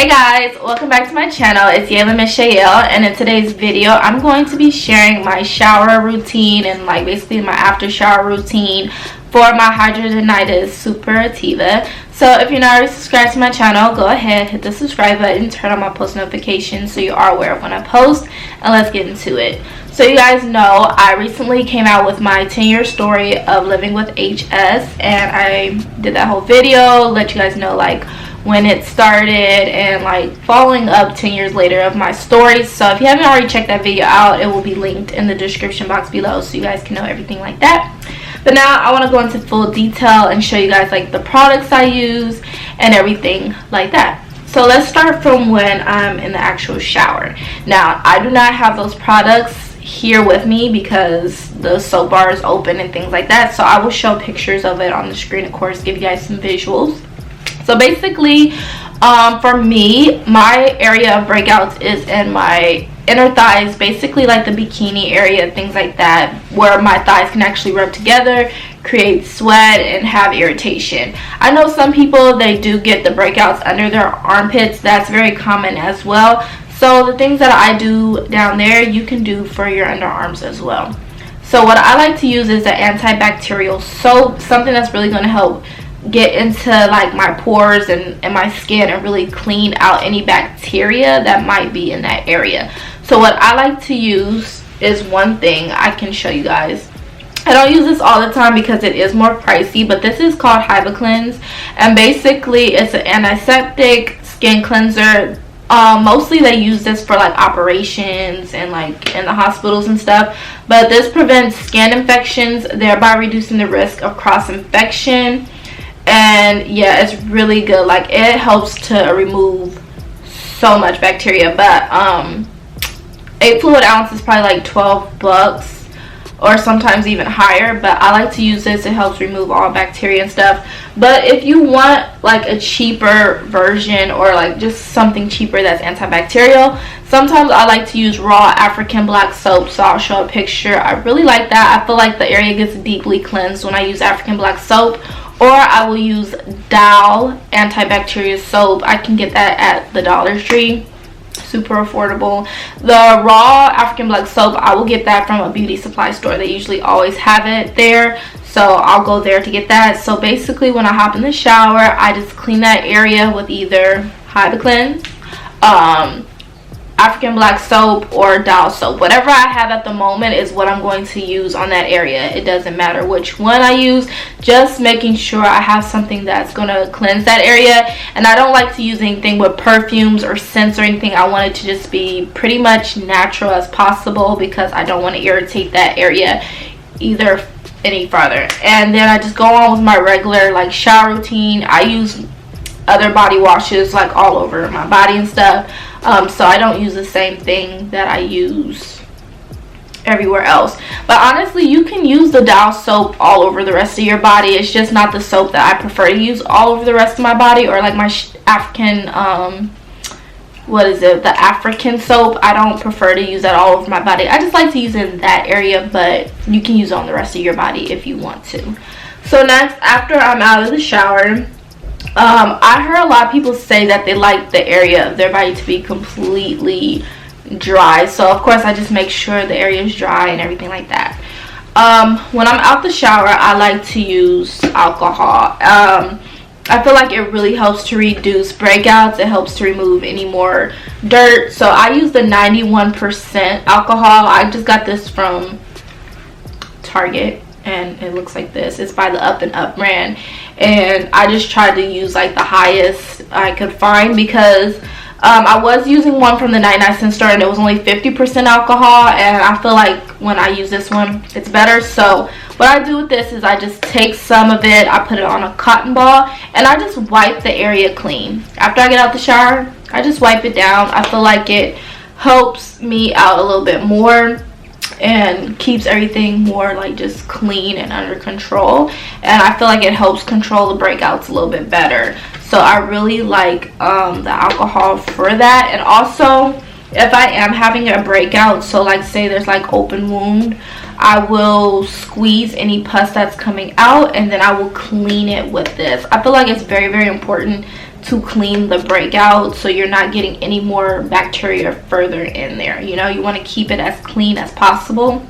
Hey guys, welcome back to my channel. It's Yalon, and in today's video I'm going to be sharing my shower routine and basically my after shower routine for my Hidradenitis Suppurativa. So if you're not already subscribed to my channel, go ahead, hit the subscribe button, turn on my post notifications so you are aware of when I post, and let's get into it. So you guys know I recently came out with my 10-year story of living with HS, and I did that whole video, let you guys know when it started and following up 10 years later of my stories. So if you haven't already checked that video out, it will be linked in the description box below so you guys can know everything like that. But now I want to go into full detail and show you guys the products I use and everything like that. So let's start from when I'm in the actual shower. Now I do not have those products here with me because the soap bar is open and things like that, so I will show pictures of it on the screen, of course, give you guys some visuals. So basically, for me, my area of breakouts is in my inner thighs, basically the bikini area, things like that, where my thighs can actually rub together, create sweat, and have irritation. I know some people, they do get the breakouts under their armpits. That's very common as well. So the things that I do down there, you can do for your underarms as well. So what I like to use is an antibacterial soap, something that's really going to help get into my pores and my skin and really clean out any bacteria that might be in that area. So what I like to use is one thing I can show you guys. I don't use this all the time because it is more pricey, but this is called Hydra, and basically it's an antiseptic skin cleanser. Mostly they use this for operations and in the hospitals and stuff, but this prevents skin infections, thereby reducing the risk of cross infection. And yeah, it's really good. It helps to remove so much bacteria. But 8 fluid ounce is probably $12 or sometimes even higher, but I like to use this. It helps remove all bacteria and stuff. But if you want a cheaper version or just something cheaper that's antibacterial, sometimes I like to use raw African black soap. So I'll show a picture. I really like that. I feel the area gets deeply cleansed when I use African black soap. Or I will use Dow antibacterial soap. I can get that at the Dollar Tree. Super affordable. The raw African black soap, I will get that from a beauty supply store. They usually always have it there, so I'll go there to get that. So basically when I hop in the shower, I just clean that area with either Hydra, African black soap, or Dow soap. Whatever I have at the moment is what I'm going to use on that area. It doesn't matter which one I use, just making sure I have something that's going to cleanse that area. And I don't like to use anything with perfumes or scents or anything. I want it to just be pretty much natural as possible because I don't want to irritate that area either any farther. And then I just go on with my regular shower routine. I use other body washes all over my body and stuff. So I don't use the same thing that I use everywhere else. But honestly, you can use the Dow soap all over the rest of your body. It's just not the soap that I prefer to use all over the rest of my body, or my African, the African soap. I don't prefer to use that all over my body. I just like to use it in that area, but you can use it on the rest of your body if you want to. So next, after I'm out of the shower, I heard a lot of people say that they like the area of their body to be completely dry. So of course I just make sure the area is dry and everything like that. When I'm out the shower, I like to use alcohol. I feel it really helps to reduce breakouts. It helps to remove any more dirt. So I use the 91% alcohol. I just got this from Target, and it looks like this. It's by the Up and Up brand, and I just tried to use the highest I could find because I was using one from the 99-cent store and it was only 50% alcohol, and I feel when I use this one it's better. So what I do with this is I just take some of it, I put it on a cotton ball, and I just wipe the area clean. After I get out the shower, I just wipe it down. I feel it helps me out a little bit more and keeps everything more just clean and under control, and I feel it helps control the breakouts a little bit better. So I really like the alcohol for that. And also if I am having a breakout, so say there's open wound, I will squeeze any pus that's coming out, and then I will clean it with this. I feel like it's very, very important to clean the breakout so you're not getting any more bacteria further in there. You know, you want to keep it as clean as possible.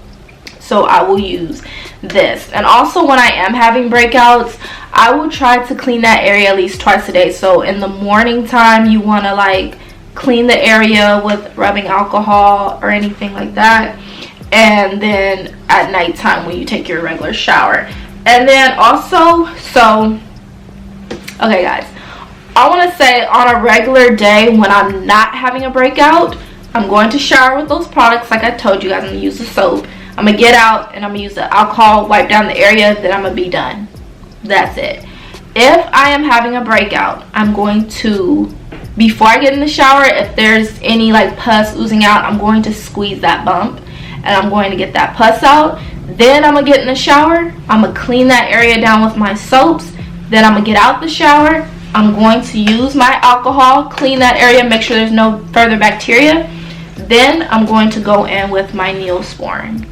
So I will use this. And also when I am having breakouts, I will try to clean that area at least twice a day. So in the morning time, you want to like clean the area with rubbing alcohol or anything like that. And then at nighttime when you take your regular shower. And then also, so, okay guys, I want to say on a regular day when I'm not having a breakout, I'm going to shower with those products like I told you guys. I'm going to use the soap. I'm going to get out and I'm going to use the alcohol, wipe down the area, then I'm going to be done. That's it. If I am having a breakout, I'm going to, before I get in the shower, if there's any like pus oozing out, I'm going to squeeze that bump and I'm going to get that pus out. Then I'm going to get in the shower. I'm going to clean that area down with my soaps. Then I'm going to get out the shower. I'm going to use my alcohol, clean that area, make sure there's no further bacteria. Then I'm going to go in with my Neosporin.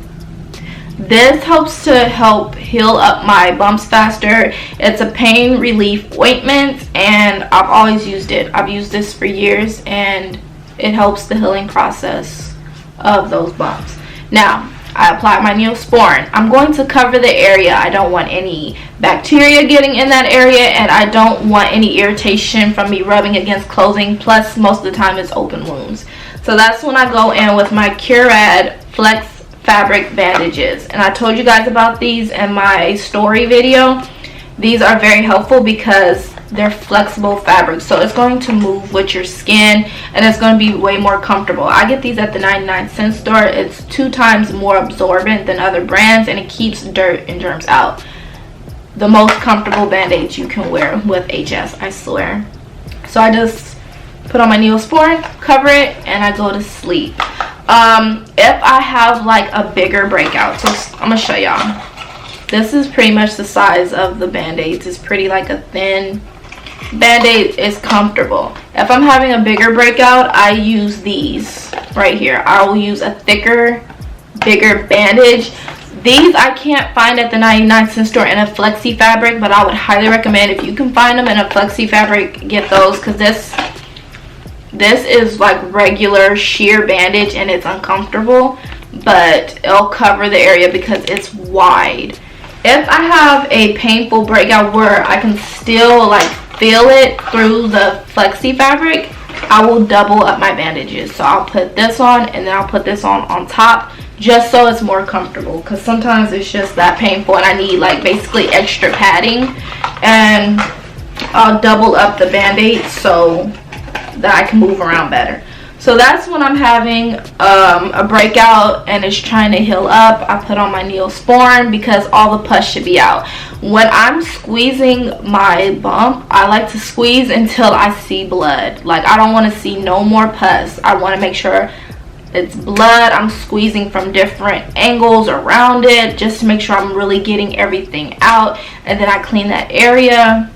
This helps to help heal up my bumps faster. It's a pain relief ointment and I've always used it. I've used this for years and it helps the healing process of those bumps. Now, I apply my Neosporin. I'm going to cover the area. I don't want any bacteria getting in that area and I don't want any irritation from me rubbing against clothing. Plus, most of the time it's open wounds. So that's when I go in with my Curad Flex fabric bandages. And I told you guys about these in my story video. These are very helpful because they're flexible fabrics, so it's going to move with your skin and it's going to be way more comfortable. I get these at the 99-cent store. It's 2 times more absorbent than other brands and it keeps dirt and germs out. The most comfortable band-aids you can wear with HS, I swear. So I just put on my Neosporin, cover it, and I go to sleep. If I have like a bigger breakout, so I'm gonna show y'all. This is pretty much the size of the band-aids. It's pretty like a thin band-aid. Is comfortable. If I'm having a bigger breakout, I use these right here. I will use a thicker, bigger bandage. These I can't find at the 99-cent store in a flexi fabric, but I would highly recommend if you can find them in a flexi fabric, get those, because this is like regular sheer bandage and it's uncomfortable, but it'll cover the area because it's wide. If I have a painful breakout where I can still like feel it through the flexi fabric, I will double up my bandages. So I'll put this on and then I'll put this on top, just so it's more comfortable, because sometimes it's just that painful and I need like basically extra padding, and I'll double up the band-aid so that I can move around better. So that's when I'm having a breakout and it's trying to heal up. I put on my Neosporin because all the pus should be out. When I'm squeezing my bump, I like to squeeze until I see blood. Like, I don't want to see no more pus. I want to make sure it's blood. I'm squeezing from different angles around it just to make sure I'm really getting everything out. And then I clean that area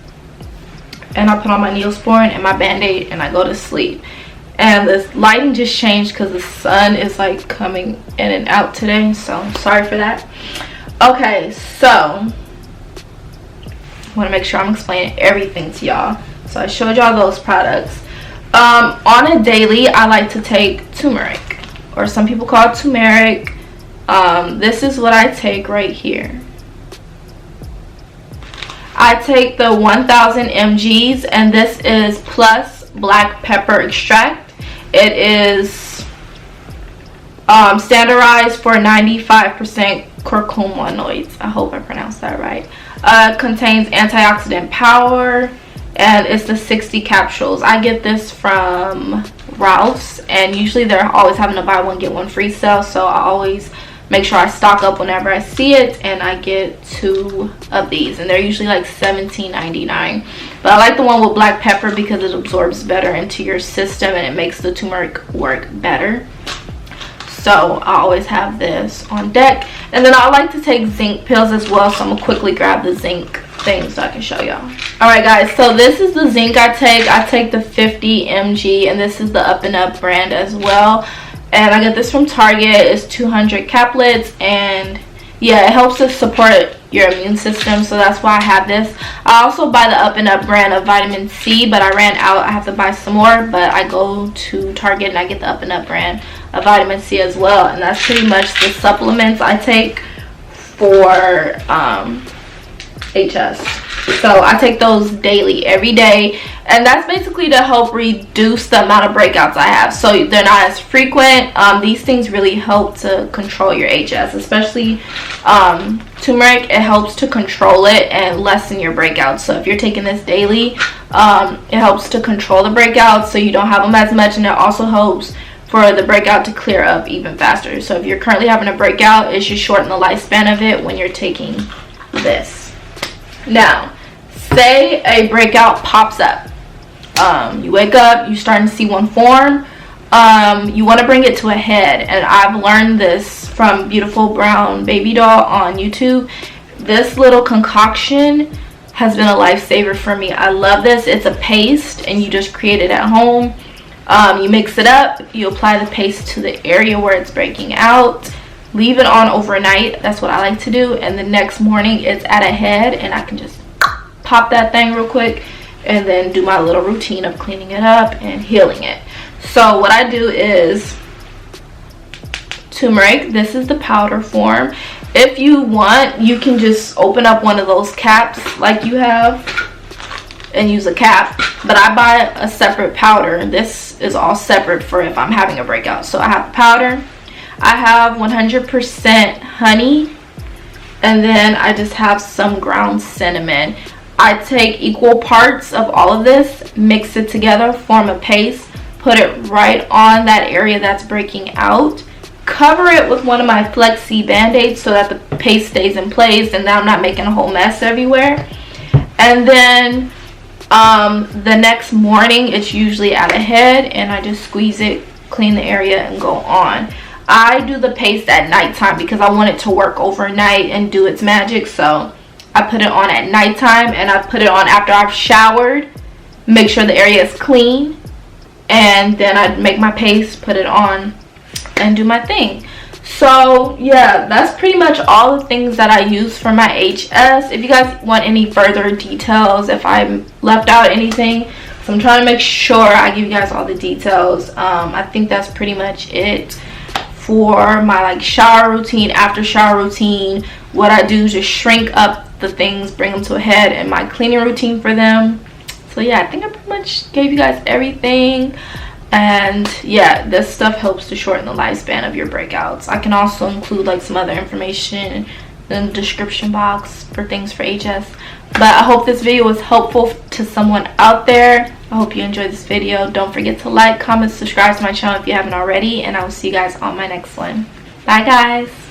and I put on my Neosporin and my band-aid and I go to sleep. And this lighting just changed because the sun is like coming in and out today, so sorry for that. Okay, so I want to make sure I'm explaining everything to y'all. So I showed y'all those products. On a daily, I like to take turmeric, or some people call it turmeric. This is what I take right here. I take the 1000 mgs, and this is plus black pepper extract. It is standardized for 95% curcuminoids. I hope I pronounced that right. Contains antioxidant power, and it's the 60 capsules. I get this from Ralph's, and usually they're always having a buy one get one free sale, so I always make sure I stock up whenever I see it, and I get 2 of these, and they're usually like $17.99. But I like the one with black pepper because it absorbs better into your system and it makes the turmeric work better. So I always have this on deck. And then I like to take zinc pills as well, so I'm gonna quickly grab the zinc thing so I can show y'all. Alright guys, so this is the zinc I take. I take the 50 mg, and this is the Up and Up brand as well. And I got this from Target. It's 200 caplets, and yeah, it helps to support your immune system, so that's why I have this. I also buy the Up and Up brand of vitamin C, but I ran out. I have to buy some more, but I go to Target and I get the Up and Up brand of vitamin C as well, and that's pretty much the supplements I take for HS. So I take those daily, every day, and that's basically to help reduce the amount of breakouts I have, so they're not as frequent. These things really help to control your HS, especially turmeric. It helps to control it and lessen your breakouts. So if you're taking this daily, it helps to control the breakouts so you don't have them as much, and it also helps for the breakout to clear up even faster. So if you're currently having a breakout, it should shorten the lifespan of it when you're taking this. Now, say a breakout pops up. You wake up, you're starting to see one form. You want to bring it to a head, and I've learned this from Beautiful Brown Baby Doll on YouTube. This little concoction has been a lifesaver for me. I love this. It's a paste, and you just create it at home. You mix it up, you apply the paste to the area where it's breaking out, leave it on overnight. That's what I like to do, and the next morning it's at a head, and I can just pop that thing real quick and then do my little routine of cleaning it up and healing it. So what I do is turmeric. This is the powder form. If you want, you can just open up one of those caps like you have and use a cap, but I buy a separate powder. This is all separate for if I'm having a breakout. So I have powder, I have 100% honey, and then I just have some ground cinnamon. I take equal parts of all of this, mix it together, form a paste, put it right on that area that's breaking out, cover it with one of my Flexi Band-Aids so that the paste stays in place and now I'm not making a whole mess everywhere. And then the next morning it's usually at a head, and I just squeeze it, clean the area, and go on. I do the paste at nighttime because I want it to work overnight and do its magic. So I put it on at nighttime, and I put it on after I've showered, make sure the area is clean, and then I make my paste, put it on, and do my thing. So yeah, that's pretty much all the things that I use for my HS. If you guys want any further details, if I left out anything, so I'm trying to make sure I give you guys all the details. I think that's pretty much it for my like shower routine, after shower routine. What I do is just shrink up the things, bring them to a head, and my cleaning routine for them. So yeah, I think I pretty much gave you guys everything. And yeah, this stuff helps to shorten the lifespan of your breakouts. I can also include like some other information in the description box for things for HS. But I hope this video was helpful to someone out there. I hope you enjoyed this video. Don't forget to like, comment, subscribe to my channel if you haven't already, and I will see you guys on my next one. Bye guys.